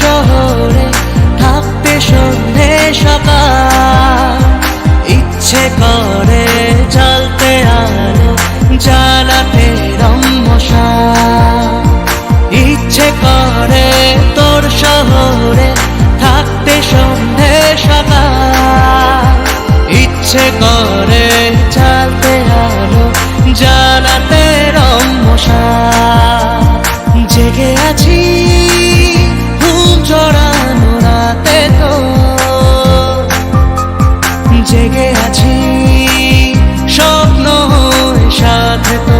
শহরে থাকতে সন্ধে সকাল। ইচ্ছে করে জ্বলতে আলো, জ্বালাতে রম্মশাল। ইচ্ছে করে তোর শহরে থাকতে সন্ধে সকাল। ইচ্ছে করে জ্বালতে আলো, জ্বালাতে রম্মশাল। জেগে আছি ঘুম জড়ানো রাতে তো, জেগে আছি স্বপ্ন হয়ে সাথে তো।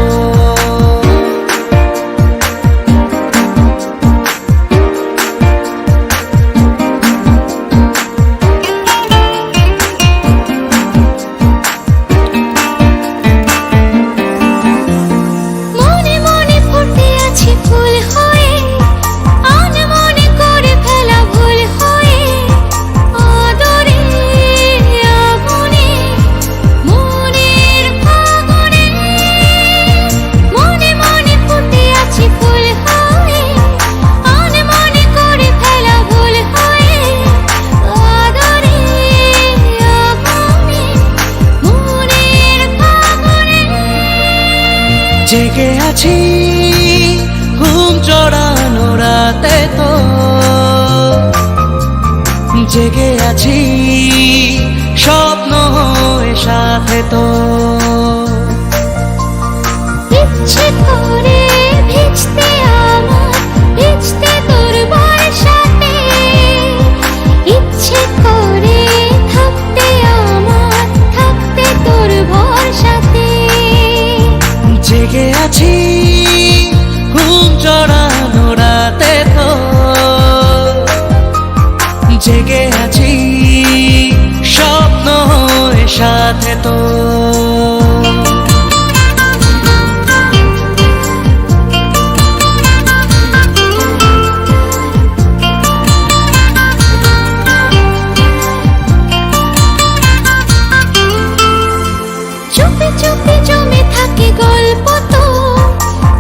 জেগে আছি ঘুম জড়ানো রাতে তো, জেগে আছি স্বপ্ন হয়ে সাথে তো। ইচ্ছে করে ভিজতে আমার, ভিজতে তোর বর্ষাতে। ইচ্ছে করে থাকতে আমার, থাকতে তোর ভরসাতে। জেগে আছি ঘুম জড়ানো রাতে তো, জেগে আছি স্বপ্ন হয়ে সাথে তো। চুপি চুপি জমে থাকে গল্প তো,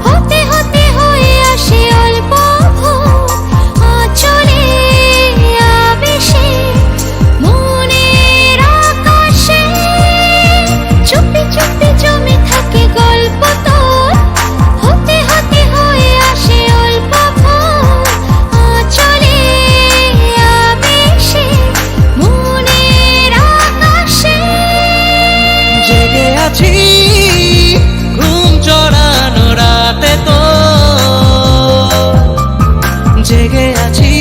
হতে হতে হয়ে আসে অল্প ভোর। আঁচলে আবেশে মনের আকাশে। চুপি চুপি জমে থাকে গল্প তো, হতে হতে হয়ে আসে অল্প ভোর। আঁচলে আবেশে মনের আকাশে। জেগে আছি ঘুম জড়ানো রাতে তো, জেগে আছি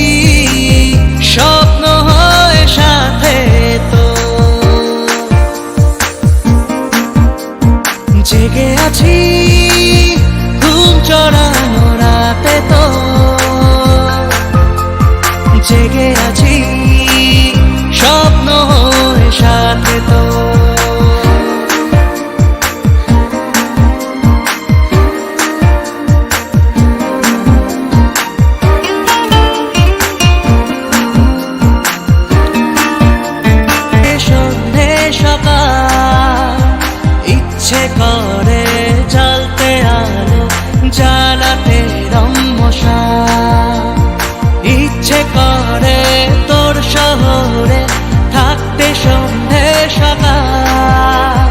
স্বপ্ন হয়ে সাথে তো। জেগে আছি ঘুম জড়ানো রাতে তো, জেগে আছি স্বপ্ন হয়ে সাথে তো। ইচ্ছে করে জ্বলতে আলো, জ্বালাতে রম্মশাল। ইচ্ছে করে তোর শহরে থাকতে সন্ধে সকাল।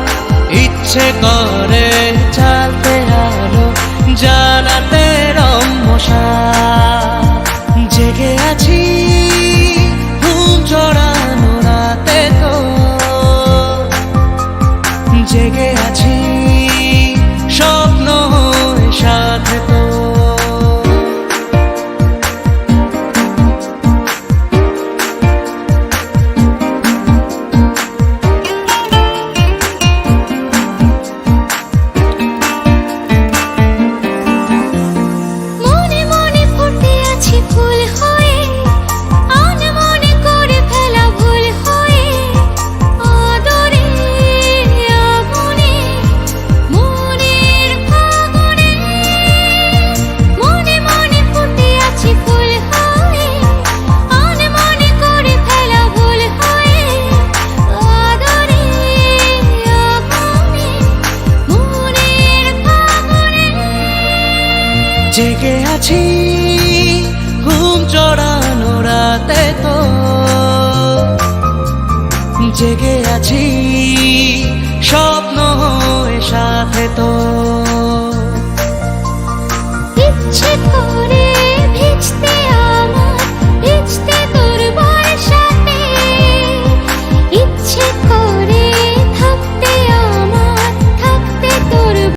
ইচ্ছে করে জ্বালতে আলো, জ্বালাতে রম্মশাল। জেগে আছি ঘুম জড়ানো রাতে তো, জেগে আছি স্বপ্ন হয়ে সাথে তো। মনে মনে ফুটে আছে ফুল হয়ে, আনমনে করে ফেলা ভুল হয়ে। আদরে আগুনে মনের ফাগুনে। মনে মনে ফুটে আছে ফুল হয়ে, আনমনে করে ফেলা ভুল হয়ে। আদরে আগুনে মনের ফাগুনে। জেগে আছি ঘুম জড়ানো জেগে আছি